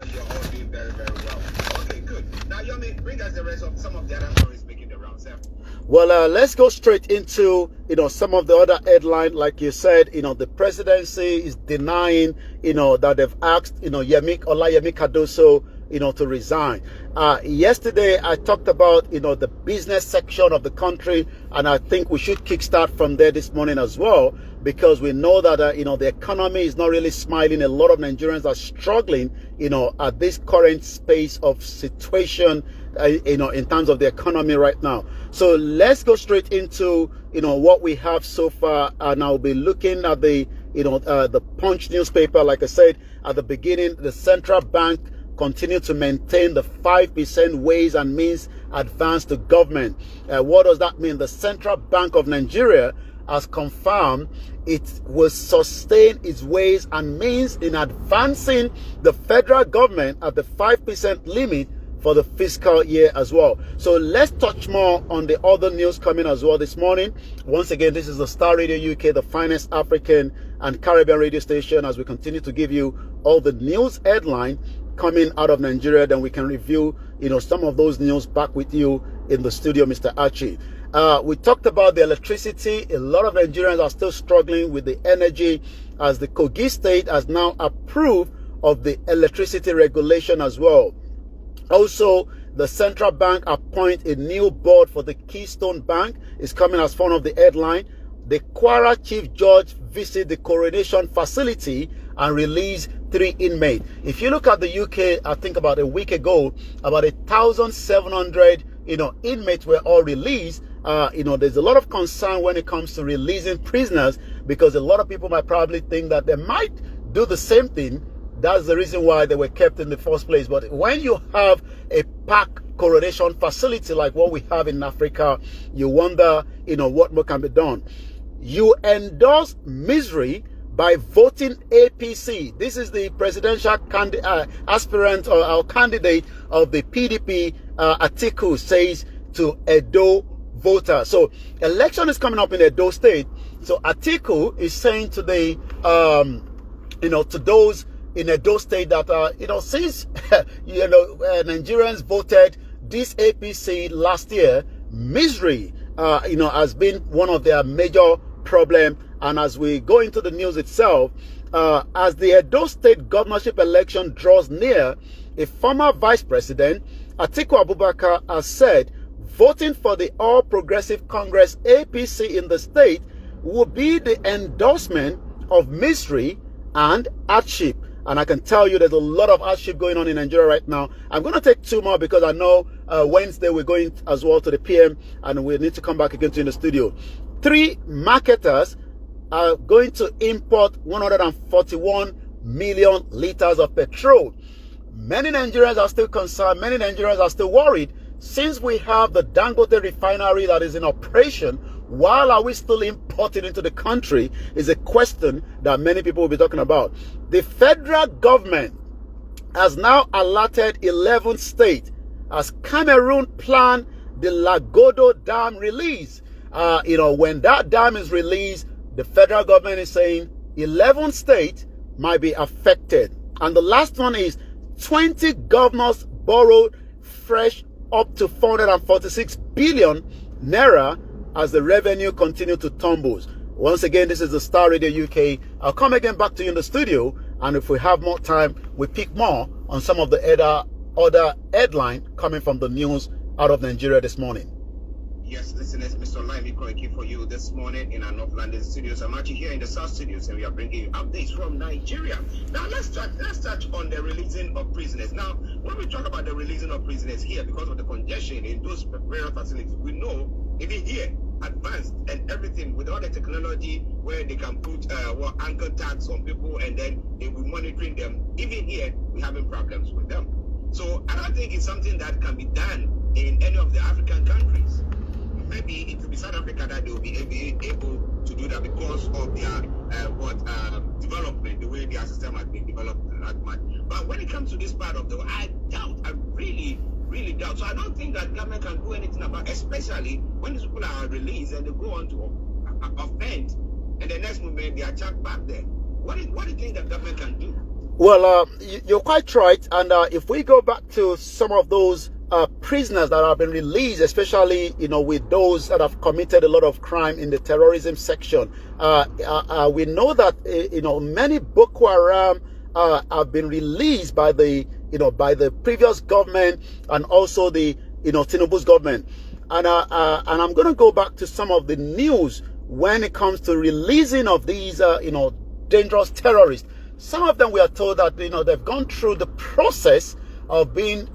You're all doing very, very well. Okay, good. Now, Yomi, bring us the rest of some of the other stories making the rounds. Well, let's go straight into some of the other headline. Like you said, the presidency is denying that they've asked Olayomi Cardoso to resign. Yesterday I talked about the business section of the country, and I think we should kickstart from there this morning as well, because we know that the economy is not really smiling. A lot of Nigerians are struggling at this current space of situation in terms of the economy right now. So let's go straight into what we have so far, and I'll be looking at the the Punch newspaper. Like I said at the beginning, the central bank continue to maintain the 5% ways and means advance to government. What does that mean? The Central Bank of Nigeria has confirmed it will sustain its ways and means in advancing the federal government at the 5% limit for the fiscal year as well. So let's touch more on the other news coming as well this morning. Once again, this is the Starr Radio UK, the finest African and Caribbean radio station, as we continue to give you all the news headline coming out of Nigeria. Then we can review some of those news back with you in the studio, Mr. Archie. We talked about the electricity. A lot of Nigerians are still struggling with the energy, as the Kogi state has now approved of the electricity regulation as well. Also, the central bank appoint a new board for the Keystone Bank is coming as one of the headline. The Kwara chief judge visit the coronation facility and release 3 inmates. If you look at the UK, I think about a week ago, about 1,700 inmates were all released. There's a lot of concern when it comes to releasing prisoners, because a lot of people might probably think that they might do the same thing. That's the reason why they were kept in the first place. But when you have a packed coronation facility like what we have in Africa, you wonder, what more can be done. You endorse misery by voting APC. This is the presidential aspirant or candidate of the PDP, Atiku, says to Edo voters. So election is coming up in Edo State. So Atiku is saying to the, to those in Edo State that, since, Nigerians voted this APC last year, misery, has been one of their major problems. And as we go into the news itself, as the Edo State governorship election draws near, a former vice president, Atiku Abubakar, has said voting for the All Progressive Congress APC in the state will be the endorsement of misery and hardship. And I can tell you there's a lot of hardship going on in Nigeria right now. I'm going to take 2 more because I know Wednesday we're going as well to the PM and we need to come back again to in the studio. 3 marketers are going to import 141 million liters of petrol. Many Nigerians are still concerned. Many Nigerians are still worried. Since we have the Dangote refinery that is in operation, why are we still importing into the country is a question that many people will be talking about. The federal government has now allotted 11 states as Cameroon plan the Lagodo Dam release. When that dam is released, the federal government is saying 11 states might be affected. And the last one is 20 governors borrowed fresh up to 446 billion naira as the revenue continue to tumble. Once again, this is the Starr Radio UK. I'll come again back to you in the studio, and if we have more time, we pick more on some of the other headline coming from the news out of Nigeria this morning. Yes, listeners, Mr. Olayomi koiki for you this morning in our North London studios. I'm actually here in the South studios, and we are bringing you updates from Nigeria. Now, let's touch on the releasing of prisoners. Now, when we talk about the releasing of prisoners here, because of the congestion in those various facilities, we know even here, advanced and everything with all the technology where they can put anchor tags on people and then they will be monitoring them. Even here, we're having problems with them. So I don't think it's something that can be done in any of the African countries. Maybe it will be South Africa that they will be able to do that because of their development, the way their system has been developed that much. But when it comes to this part of the world, I really doubt. So I don't think that government can do anything about, especially when these people are released and they go on to offend, and the next moment they are chucked back there. What do you think the government can do? Well, you're quite right. And if we go back to some of those prisoners that have been released, especially, with those that have committed a lot of crime in the terrorism section, we know that, many Boko Haram have been released by the previous government and also the, Tinubu's government. And I'm going to go back to some of the news when it comes to releasing of these, dangerous terrorists. Some of them, we are told that, they've gone through the process of being,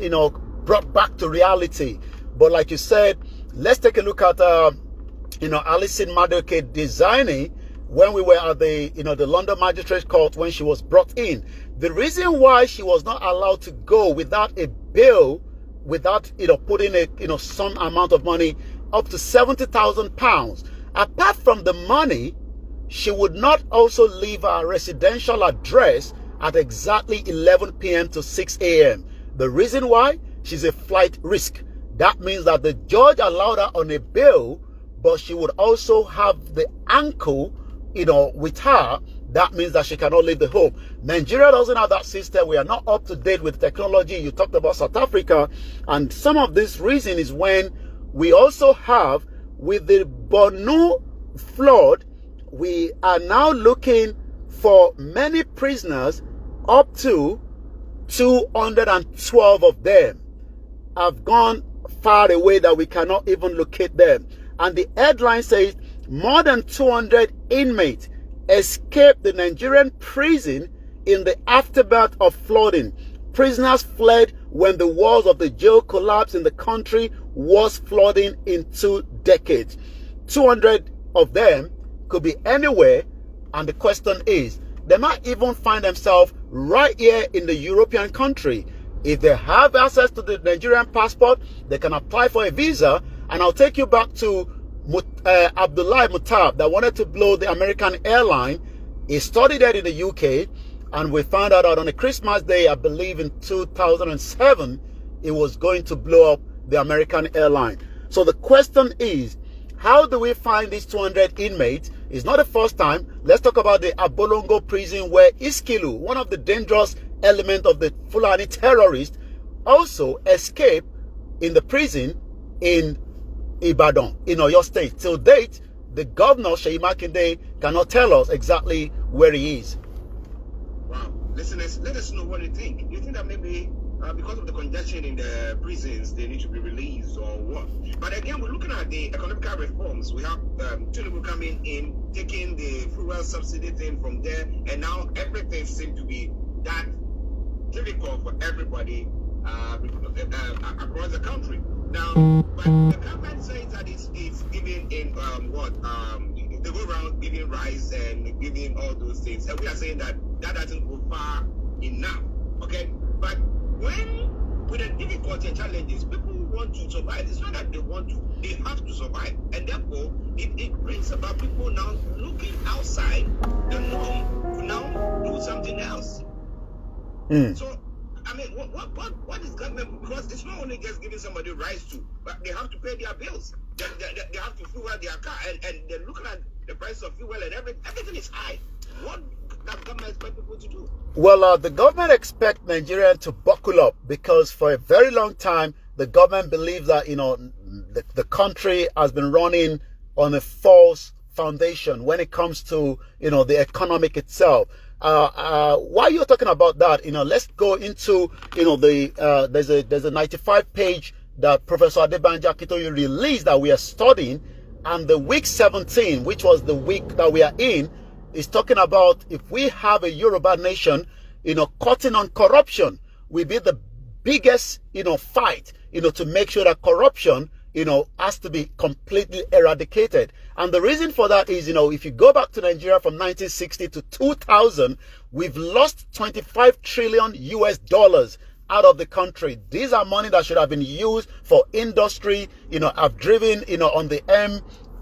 brought back to reality. But like you said, let's take a look at, Alison Madueke Designy when we were at the, the London Magistrates Court when she was brought in. The reason why she was not allowed to go without a bail, without, putting a, some amount of money, up to £70,000. Apart from the money, she would not also leave her residential address at exactly 11 p.m. to 6 a.m. The reason why? She's a flight risk. That means that the judge allowed her on a bail, but she would also have the ankle, with her. That means that she cannot leave the home. Nigeria doesn't have that system. We are not up to date with technology. You talked about South Africa. And some of this reason is when we also have, with the Borno flood, we are now looking for many prisoners. Up to 212 of them have gone far away that we cannot even locate them. And the headline says more than 200 inmates escaped the Nigerian prison in the aftermath of flooding. Prisoners fled when the walls of the jail collapsed in the country was flooding in 2 decades. 200 of them could be anywhere, and the question is, they might even find themselves right here in the European country. If they have access to the Nigerian passport, they can apply for a visa. And I'll take you back to Abdullah Mutab that wanted to blow the American airline. He studied it in the UK, and we found out that on a Christmas day, I believe in 2007, it was going to blow up the American airline. So the question is, how do we find these 200 inmates? It's not the first time. Let's talk about the Abolongo prison where Iskilu, one of the dangerous elements of the Fulani terrorists, also escaped in the prison in Ibadan, in Oyo State. Till date, the governor, Seyi Makinde, cannot tell us exactly where he is. Wow. Listeners, let us know what you think. Do you think that maybe because of the congestion in the prisons, they need to be released or what? But again, we're looking at the economic reforms. We have Tinubu coming in, taking the fuel subsidy thing from there, and now everything seems to be that difficult for everybody across the country. Now, but the government says that it's giving in they go around giving rice and giving all those things, and we are saying that doesn't go far enough. Okay, but when with the difficulty and challenges, people want to survive. It's not that they want to; they have to survive, and therefore it brings about people now looking outside the norm to now do something else. So, I mean, what is government? Because it's not only just giving somebody rights to, but they have to pay their bills. They have to fuel their car, and they're looking at the price of fuel and everything is high. What does government expect people to do? Well, the government expects Nigerians to buckle up because for a very long time, the government believes that, the country has been running on a false foundation when it comes to, the economic itself. While you're talking about that, let's go into, there's a 95-page that Professor Adebanjo Akintoye released that we are studying, and the week 17, which was the week that we are in, is talking about if we have a Yoruba nation, cutting on corruption will be the biggest, fight, to make sure that corruption, has to be completely eradicated. And the reason for that is, if you go back to Nigeria from 1960 to 2000, we've lost $25 trillion out of the country. These are money that should have been used for industry. I've driven, on the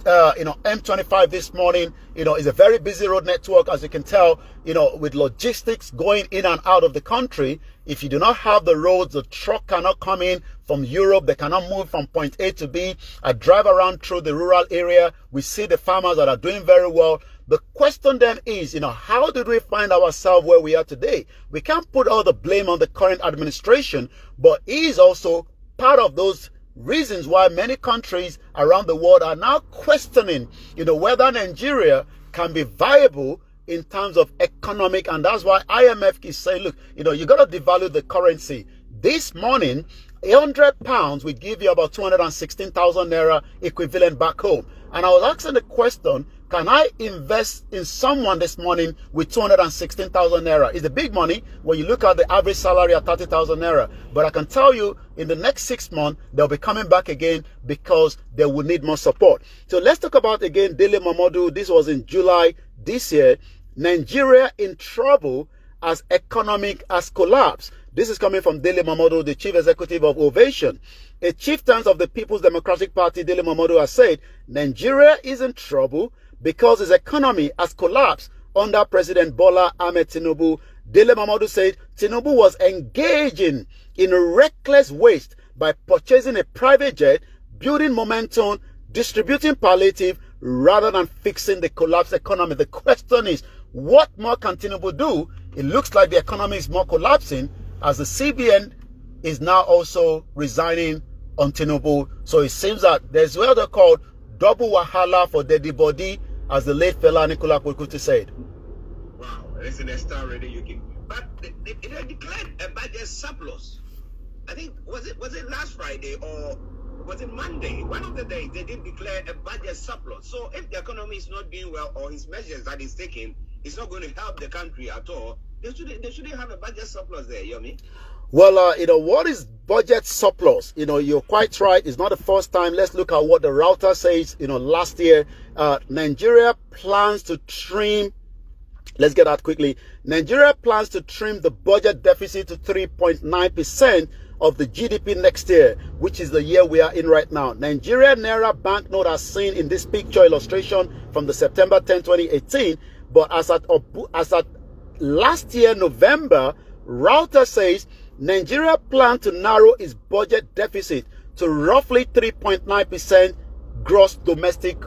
M25 this morning. It's a very busy road network, as you can tell, with logistics going in and out of the country. If you do not have the roads, the truck cannot come in from Europe. They cannot move from point A to B. I drive around through the rural area. We see the farmers that are doing very well. The question then is, how did we find ourselves where we are today? We can't put all the blame on the current administration, but he is also part of those reasons why many countries around the world are now questioning, whether Nigeria can be viable in terms of economic. And that's why IMF is saying, look, you got to devalue the currency. This morning, £100 will give you about 216,000 naira equivalent back home. And I was asking the question, can I invest in someone this morning with 216,000 naira? It's a big money when you look at the average salary at 30,000 naira. But I can tell you, in the next 6 months, they'll be coming back again because they will need more support. So let's talk about again Dele Momodu. This was in July this year. Nigeria in trouble as economic has collapsed. This is coming from Dele Momodu, the chief executive of Ovation. A chieftain of the People's Democratic Party, Dele Momodu, has said Nigeria is in trouble because its economy has collapsed under President Bola Ahmed Tinubu. Dele Momodu said Tinubu was engaging in reckless waste by purchasing a private jet, building momentum, distributing palliative, rather than fixing the collapsed economy. The question is, what more can Tinubu do? It looks like the economy is more collapsing as the CBN is now also resigning on Tinubu. So it seems that there's what they call double wahala for Daddy Body, as the late fella Nicola Koikuti said. Wow, listen, the Starr Radio UK. But they declared a budget surplus. I think, was it last Friday or was it Monday? One of the days they did declare a budget surplus. So if the economy is not doing well, or his measures that he's taking is not going to help the country at all, they shouldn't have a budget surplus there, Yomi. Well, what is budget surplus? You're quite right. It's not the first time. Let's look at what the router says. Last year, Nigeria plans to trim. Let's get that quickly. Nigeria plans to trim the budget deficit to 3.9% of the GDP next year, which is the year we are in right now. Nigeria Naira banknote as seen in this picture illustration from the September 10, 2018. But as at last year, November, router says Nigeria plans to narrow its budget deficit to roughly 3.9% gross domestic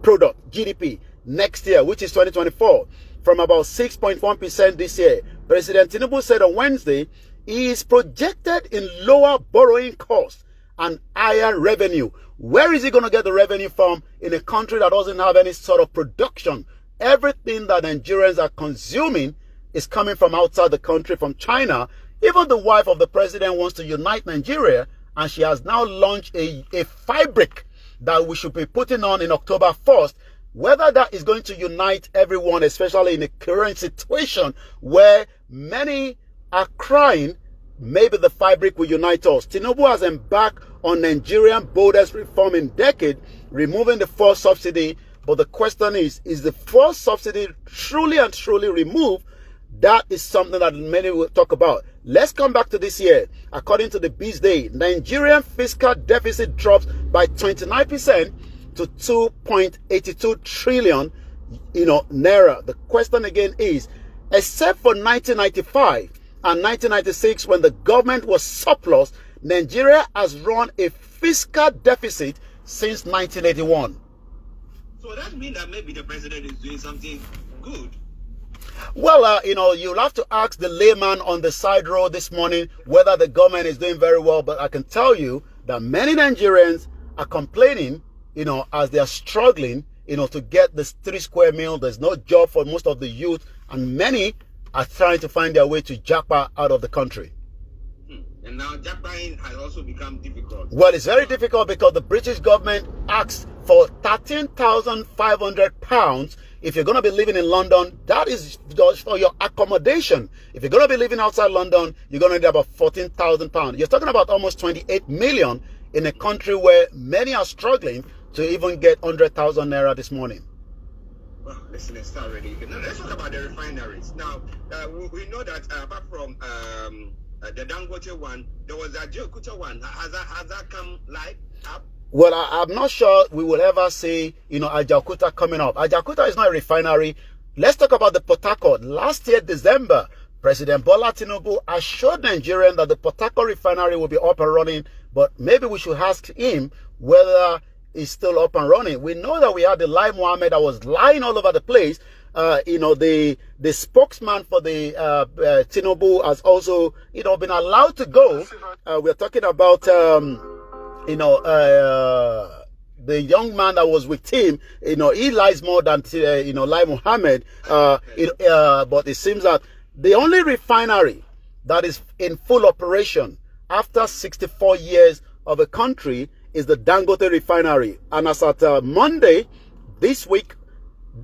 product, GDP, next year, which is 2024, from about 6.1% this year. President Tinubu said on Wednesday he is projected in lower borrowing costs and higher revenue. Where is he going to get the revenue from in a country that doesn't have any sort of production? Everything that Nigerians are consuming is coming from outside the country, from China. Even the wife of the president wants to unite Nigeria, and she has now launched a fabric that we should be putting on in October 1st. Whether that is going to unite everyone, especially in a current situation where many are crying, maybe the fabric will unite us. Tinubu has embarked on Nigerian boldest reform in decade, removing the fuel subsidy. But the question is the fuel subsidy truly and truly removed? That is something that many will talk about. Let's come back to this year. According to the Biz Day, Nigerian fiscal deficit drops by 29% to 2.82 trillion, naira. The question again is, except for 1995 and 1996, when the government was surplus, Nigeria has run a fiscal deficit since 1981. So that means that maybe the president is doing something good. Well, you'll have to ask the layman on the side road this morning whether the government is doing very well. But I can tell you that many Nigerians are complaining, as they are struggling, to get this 3 square meal. There's no job for most of the youth, and many are trying to find their way to Japa out of the country. And now Japan has also become difficult. Well, it's very difficult because the British government asked for £13,500 if you're going to be living in London. That is just for your accommodation. If you're going to be living outside London, you're going to need about £14,000. You're talking about almost 28 million in a country where many are struggling to even get 100,000 naira this morning. Well, listen, it's not really. Now, let's talk about the refineries. Now, we know that apart from the Dangote one, there was a Ajaokuta one. Has that come live up? Well, I'm not sure we will ever see, Ajaokuta coming up. Ajaokuta is not a refinery. Let's talk about the Port Harcourt. Last year, December, President Bola Tinubu assured Nigerians that the Port Harcourt refinery will be up and running, but maybe we should ask him whether it's still up and running. We know that we had the Lai Mohammed that was lying all over the place. The spokesman for the Tinubu has also, been allowed to go. We're talking about, the young man that was with him. He lies more than, Lai Mohammed. But it seems that the only refinery that is in full operation after 64 years of a country is the Dangote refinery. And as at Monday this week,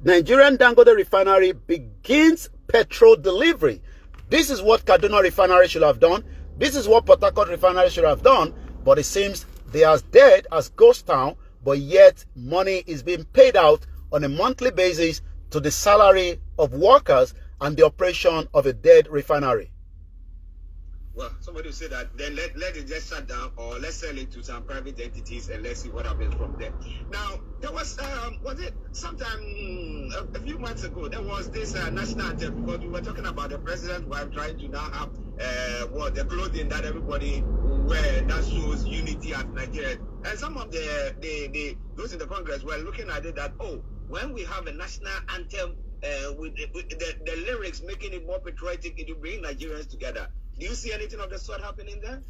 Nigerian Dangote refinery begins petrol delivery. This is what Kaduna refinery should have done. This is what Port Harcourt refinery should have done. But it seems they are as dead as ghost town, but yet money is being paid out on a monthly basis to the salary of workers and the operation of a dead refinery. Well, somebody will say that, then let it just shut down, or let's sell it to some private entities and let's see what happens from there. Now, there was it sometime a few months ago, there was this national anthem, because we were talking about the president while trying to now have the clothing that everybody wear that shows unity at Nigeria. And some of those in the Congress were looking at it that, when we have a national anthem with the lyrics making it more patriotic, it will bring Nigerians together. Do you see anything of the sort happening there?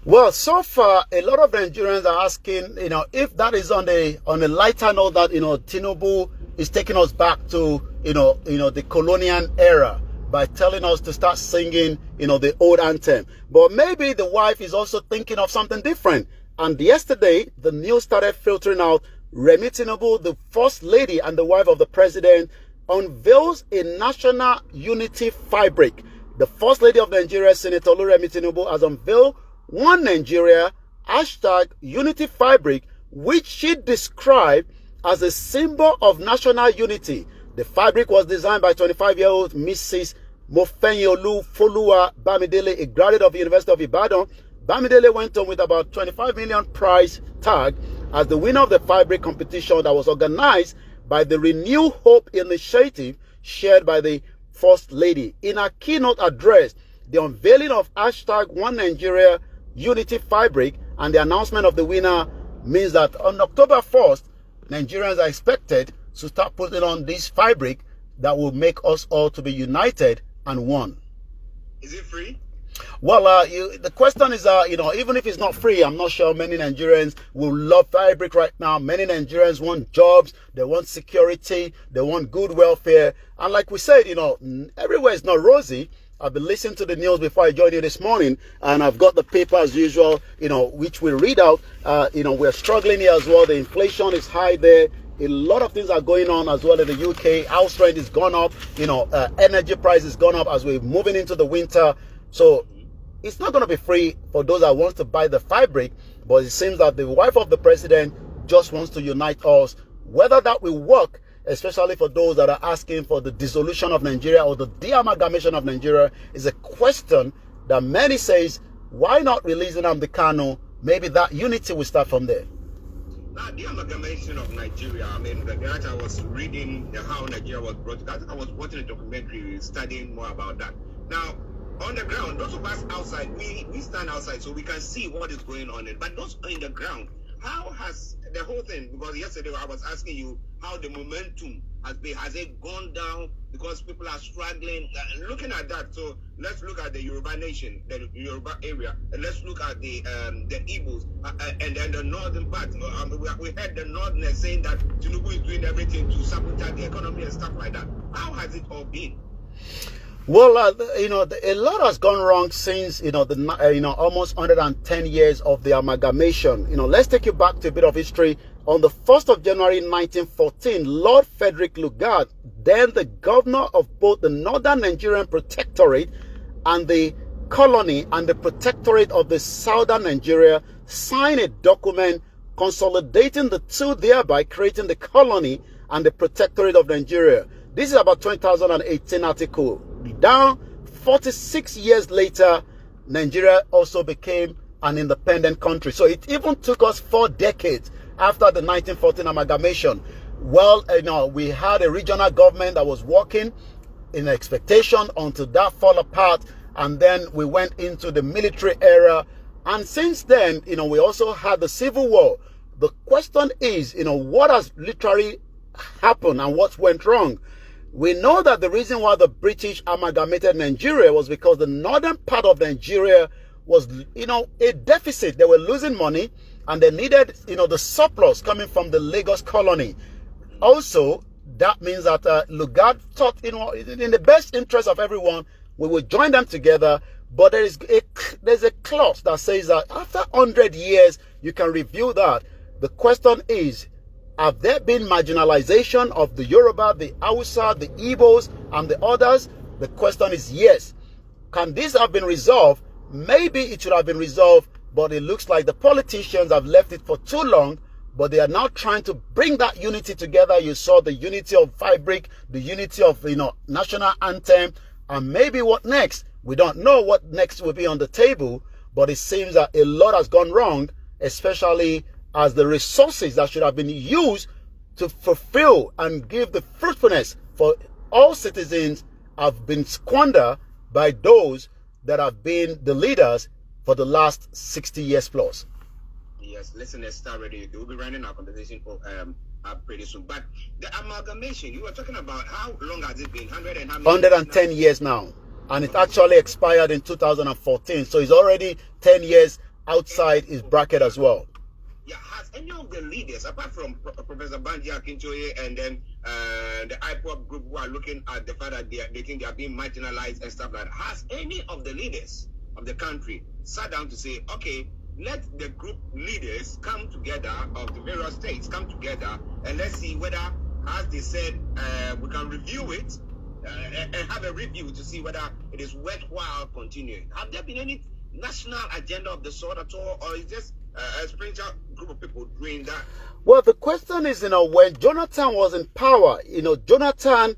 Well, so far, a lot of Nigerians are asking, if that is on a lighter note that, Tinubu is taking us back to, the colonial era by telling us to start singing, the old anthem. But maybe the wife is also thinking of something different. And yesterday, the news started filtering out. Remi Tinubu, the first lady and the wife of the president, unveils a national unity fabric. The First Lady of Nigeria, Senator Olayomi Tinubu, has unveiled One Nigeria #Unity Fabric, which she described as a symbol of national unity. The fabric was designed by 25-year-old Mrs. Mofenyolu Folua Bamidele, a graduate of the University of Ibadan. Bamidele went on with about 25 million prize tag as the winner of the fabric competition that was organized by the Renew Hope initiative shared by the First Lady. In her keynote address, the unveiling of #One Nigeria Unity Fabric and the announcement of the winner means that on October 1st, Nigerians are expected to start putting on this fabric that will make us all to be united and one. Is it free? Well, the question is, even if it's not free, I'm not sure many Nigerians will love fabric right now. Many Nigerians want jobs, they want security, they want good welfare. And like we said, everywhere is not rosy. I've been listening to the news before I joined you this morning, and I've got the paper as usual, which we read out. We're struggling here as well. The inflation is high there. A lot of things are going on as well in the UK. House rent is gone up. Energy price is gone up as we're moving into the winter. So it's not going to be free for those that want to buy the fabric, but it seems that the wife of the president just wants to unite us. Whether that will work, especially for those that are asking for the dissolution of Nigeria or the de-amalgamation of Nigeria, is a question that many says, why not release Nnamdi Kanu? Maybe that unity will start from there. Now, the amalgamation of Nigeria, I was reading how Nigeria was brought. I was watching a documentary, studying more about that. Now, on the ground, those of us outside, we stand outside so we can see what is going on. But those in the ground, how has the whole thing, because yesterday I was asking you how the momentum has been, has it gone down because people are struggling? Looking at that, so let's look at the Yoruba nation, the Yoruba area, and let's look at the Igbos, and then the northern part. We heard the northerners saying that Tinubu is doing everything to sabotage the economy and stuff like that. How has it all been? Well, a lot has gone wrong since, almost 110 years of the amalgamation. Let's take you back to a bit of history. On the 1st of January 1914, Lord Frederick Lugard, then the governor of both the Northern Nigerian Protectorate and the colony and the protectorate of the Southern Nigeria, signed a document consolidating the two, thereby creating the colony and the protectorate of Nigeria. This is about 2018 article. Down 46 years later, Nigeria also became an independent country. So it even took us 4 decades after the 1914 amalgamation. Well, we had a regional government that was working. in expectation until that fall apart. And then we went into the military era. And since then, we also had the Civil War. The question is, what has literally happened and what went wrong? We know that the reason why the British amalgamated Nigeria was because the northern part of Nigeria was, a deficit. They were losing money and they needed, the surplus coming from the Lagos colony. Also, that means that Lugard thought, in the best interest of everyone, we will join them together. But there's a clause that says that after 100 years, you can review that. The question is, have there been marginalization of the Yoruba, the Hausa, the Igbos, and the others? The question is yes. Can this have been resolved? Maybe it should have been resolved, but it looks like the politicians have left it for too long, but they are now trying to bring that unity together. You saw the unity of fabric, the unity of, national anthem, and maybe what next? We don't know what next will be on the table, but it seems that a lot has gone wrong, especially as the resources that should have been used to fulfill and give the fruitfulness for all citizens have been squandered by those that have been the leaders for the last 60 years plus. Yes, listeners, Starr Radio. We'll be running our conversation for pretty soon. But the amalgamation, you were talking about, how long has it been? 110 years now. And it actually expired in 2014. So it's already 10 years outside his bracket as well. Yeah, has any of the leaders, apart from Professor Banji Akintoye and then the IPOP group who are looking at the fact that they think they are being marginalized and stuff like that, has any of the leaders of the country sat down to say, okay, let the group leaders come together of the various states, come together, and let's see whether, as they said, we can review it and have a review to see whether it is worthwhile continuing. Have there been any national agenda of the sort at all, or is just a splinter group of people doing that? Well, the question is, when Jonathan was in power, Jonathan,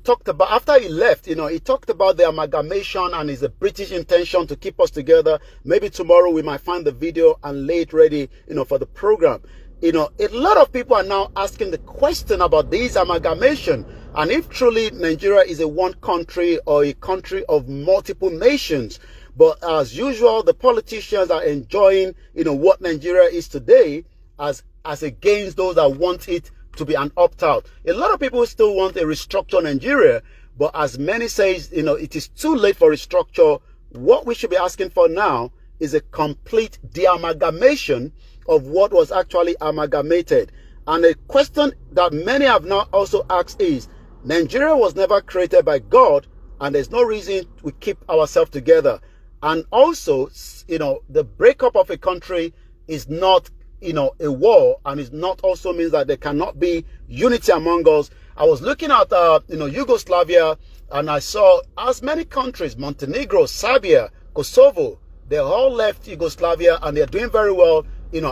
talked about, after he left, he talked about the amalgamation and his British intention to keep us together. Maybe tomorrow we might find the video and lay it ready, for the program. A lot of people are now asking the question about this amalgamation and if truly Nigeria is a one country or a country of multiple nations. But as usual, the politicians are enjoying, what Nigeria is today as against those that want it to be an opt-out. A lot of people still want a restructured Nigeria, but as many says, it is too late for restructure. What we should be asking for now is a complete de-amalgamation of what was actually amalgamated. And a question that many have now also asked is, Nigeria was never created by God, and there's no reason we keep ourselves together. And also, the breakup of a country is not, a war, and it not also means that there cannot be unity among us. I was looking at, Yugoslavia, and I saw as many countries, Montenegro, Serbia, Kosovo, they all left Yugoslavia, and they're doing very well,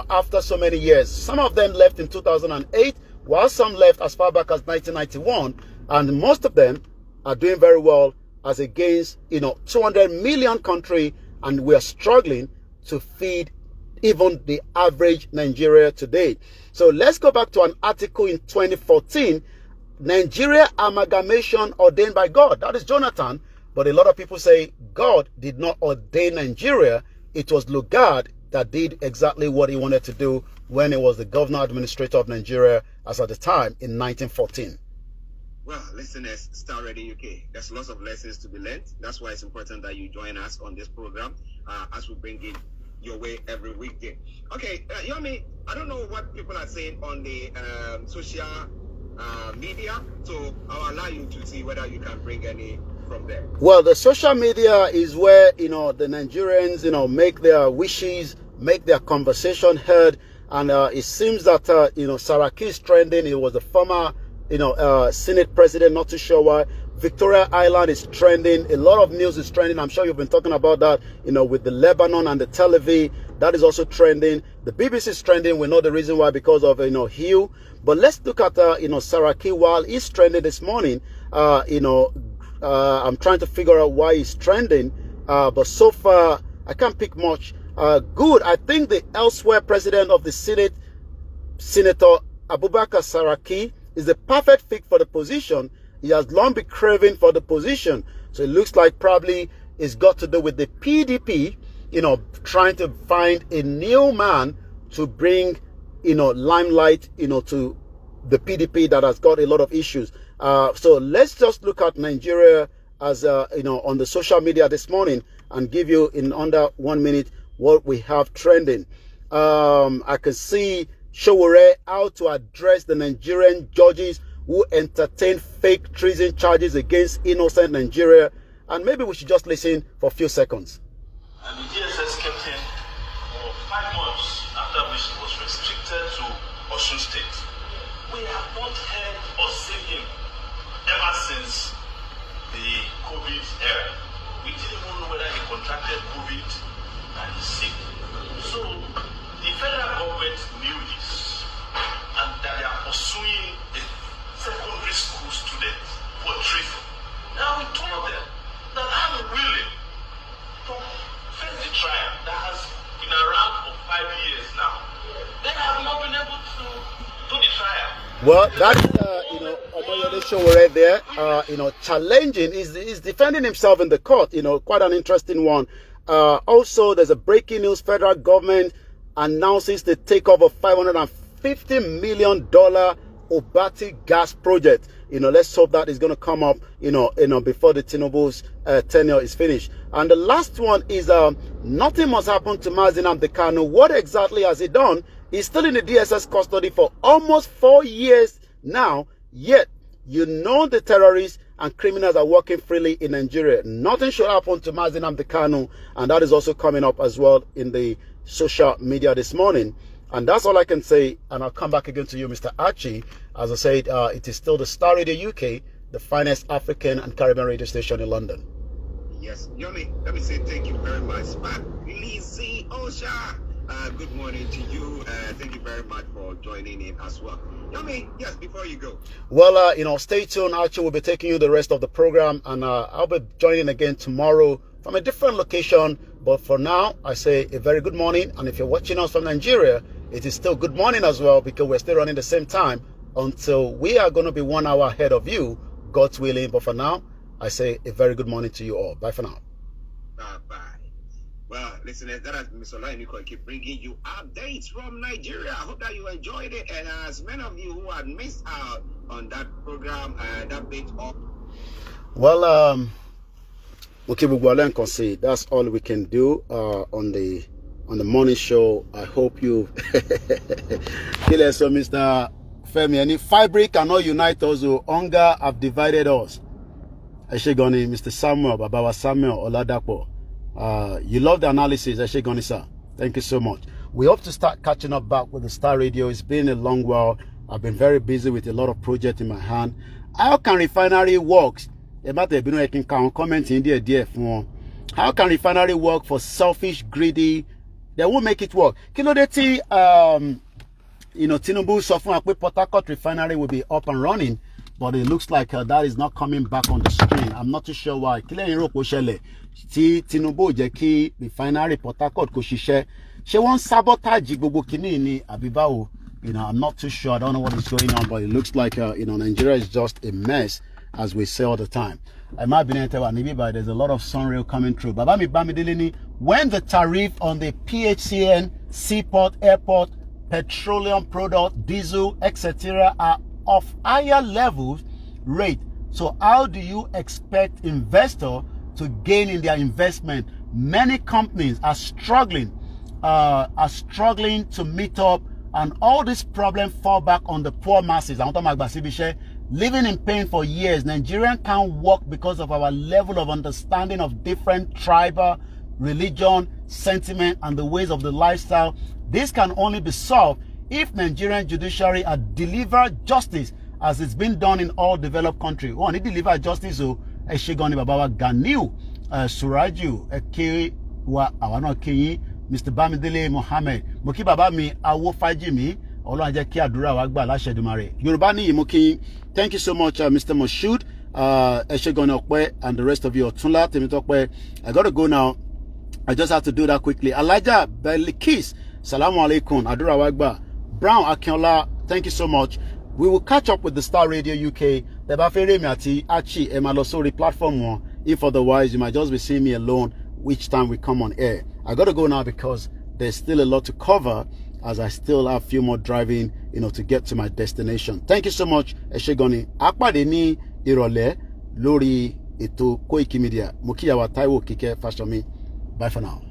after so many years. Some of them left in 2008, while some left as far back as 1991, and most of them are doing very well as against, 200 million country, and we are struggling to feed even the average Nigeria today. So let's go back to an article in 2014, Nigeria amalgamation ordained by God. That is Jonathan, but a lot of people say God did not ordain Nigeria. It was Lugard that did exactly what he wanted to do when he was the governor administrator of Nigeria as at the time in 1914. Well, listeners, Starr Radio UK, there's lots of lessons to be learned. That's why it's important that you join us on this program as we bring it your way every weekday. Okay, Yomi, I don't know what people are saying on the social media, so I'll allow you to see whether you can bring any from there. Well, the social media is where, the Nigerians, make their wishes, make their conversation heard. And it seems that, Saraki is trending. He was the former, Senate president, not too sure why. Victoria Island is trending. A lot of news is trending. I'm sure you've been talking about that, with the Lebanon and the Tel Aviv. That is also trending. The BBC is trending. We know the reason why, because of, Hugh. But let's look at, Saraki. While he's trending this morning, I'm trying to figure out why he's trending. But so far, I can't pick much. Good. I think the elsewhere president of the Senate, Senator Abubakar Saraki, is the perfect fit for the position, He has long been craving for the position. So it looks like probably it's got to do with the PDP, trying to find a new man to bring, limelight, to the PDP that has got a lot of issues. So let's just look at Nigeria as, on the social media this morning and give you in under 1 minute what we have trending. I can see Showore how to address the Nigerian judges who entertain fake treason charges against innocent Nigeria. And maybe we should just listen for a few seconds. And the DSS kept him for 5 months, after which he was restricted to Osun State. We have not heard or seen him ever since the COVID era. We didn't even know whether he contracted COVID and he's sick. So the federal government knew this, and that they are pursuing a secondary school student for treason. Now we told them that I'm willing to face the trial that has been around for 5 years now. They have not been able to do the trial. Well, that's Omoyede Showore there, challenging, is defending himself in the court, quite an interesting one. Also, there's a breaking news: federal government announces the takeover $550 million Obati gas project. Let's hope that is going to come up, before the Tinubu's tenure is finished. And the last one is nothing must happen to Mazi Nnamdi Kanu. What exactly has he done? He's still in the DSS custody for almost 4 years now. Yet, the terrorists and criminals are working freely in Nigeria. Nothing should happen to Mazi Nnamdi Kanu, and that is also coming up as well in the social media this morning. And that's all I can say, and I'll come back again to you, Mr. Archie. As I said, it is still the Starr Radio UK, the finest African and Caribbean radio station in London. Yes, Yomi, let me say thank you very much. Lizzie Osha, good morning to you. Thank you very much for joining in as well. Yomi, yes, before you go. Well, stay tuned. Archie will be taking you the rest of the program, and I'll be joining again tomorrow from a different location. But for now, I say a very good morning. And if you're watching us from Nigeria, it is still good morning as well, because we're still running the same time until we are going to be 1 hour ahead of you, God's willing. But for now, I say a very good morning to you all. Bye for now. Bye-bye. Well, listeners, that has been Mr. Olayomi koiki bringing you updates from Nigeria. I hope that you enjoyed it. And as many of you who had missed out on that program, that bit of... Well, okay, can say that's all we can do on the morning show. I hope you so Mr. Femi, any fabric cannot unite us, or hunger have divided us. Eshegoni, Mr. Samuel, Babawa Samuel Oladapo. You love the analysis, Eshegoni sir. Thank you so much. We hope to start catching up back with the Starr Radio. It's been a long while. I've been very busy with a lot of projects in my hand. How can refinery works? How can refinery work for selfish, greedy? They won't make it work. Kilodeti, Tinubu suffering Port Harcourt refinery will be up and running, but it looks like that is not coming back on the screen. I'm not too sure why. Tinubu jeki refinery Port Harcourt ko sise. She won't sabotage gbogbo kini ni abibawo. I'm not too sure. I don't know what is going on, but it looks like Nigeria is just a mess, as we say all the time. I might be there's a lot of sunrail coming through. When the tariff on the PHCN, seaport, airport, petroleum product, diesel, etc. are of higher levels rate, so how do you expect investor to gain in their investment? Many companies are struggling to meet up, and all this problem fall back on the poor masses. Living in pain for years. Nigerians can't work because of our level of understanding of different tribal, religion, sentiment, and the ways of the lifestyle. This can only be solved if Nigerian judiciary had delivered justice as it's been done in all developed countries. Oh, they deliver justice. So, Eshegoni Babawa Ganiu, Suraju, Eke wa Awano Keyi, Mr. Bamidele Mohammed, Moki Baba mi Awo Fajimi. Thank you so much, Mr. Moshood, and the rest of you. I got to go now. I just have to do that quickly. Elijah Belikis, Salamu Alaikum, Adura Wagba, Brown Akinola, thank you so much. We will catch up with the Starr Radio UK tẹ́ bá fẹ́ rí mi àti Archie ẹ máa lọ sórí platform wọn. If otherwise you might just be seeing me alone each time we come on air. I gotta go now because there's still a lot to cover as I still have a few more driving, to get to my destination. Thank you so much, Eshegoni. A pàdé ní ìrọ̀lẹ́ lórí ètò Koikimedia. Mo kí yàwá Táíwò Kíkẹ́ Fáṣọmí. Bye for now.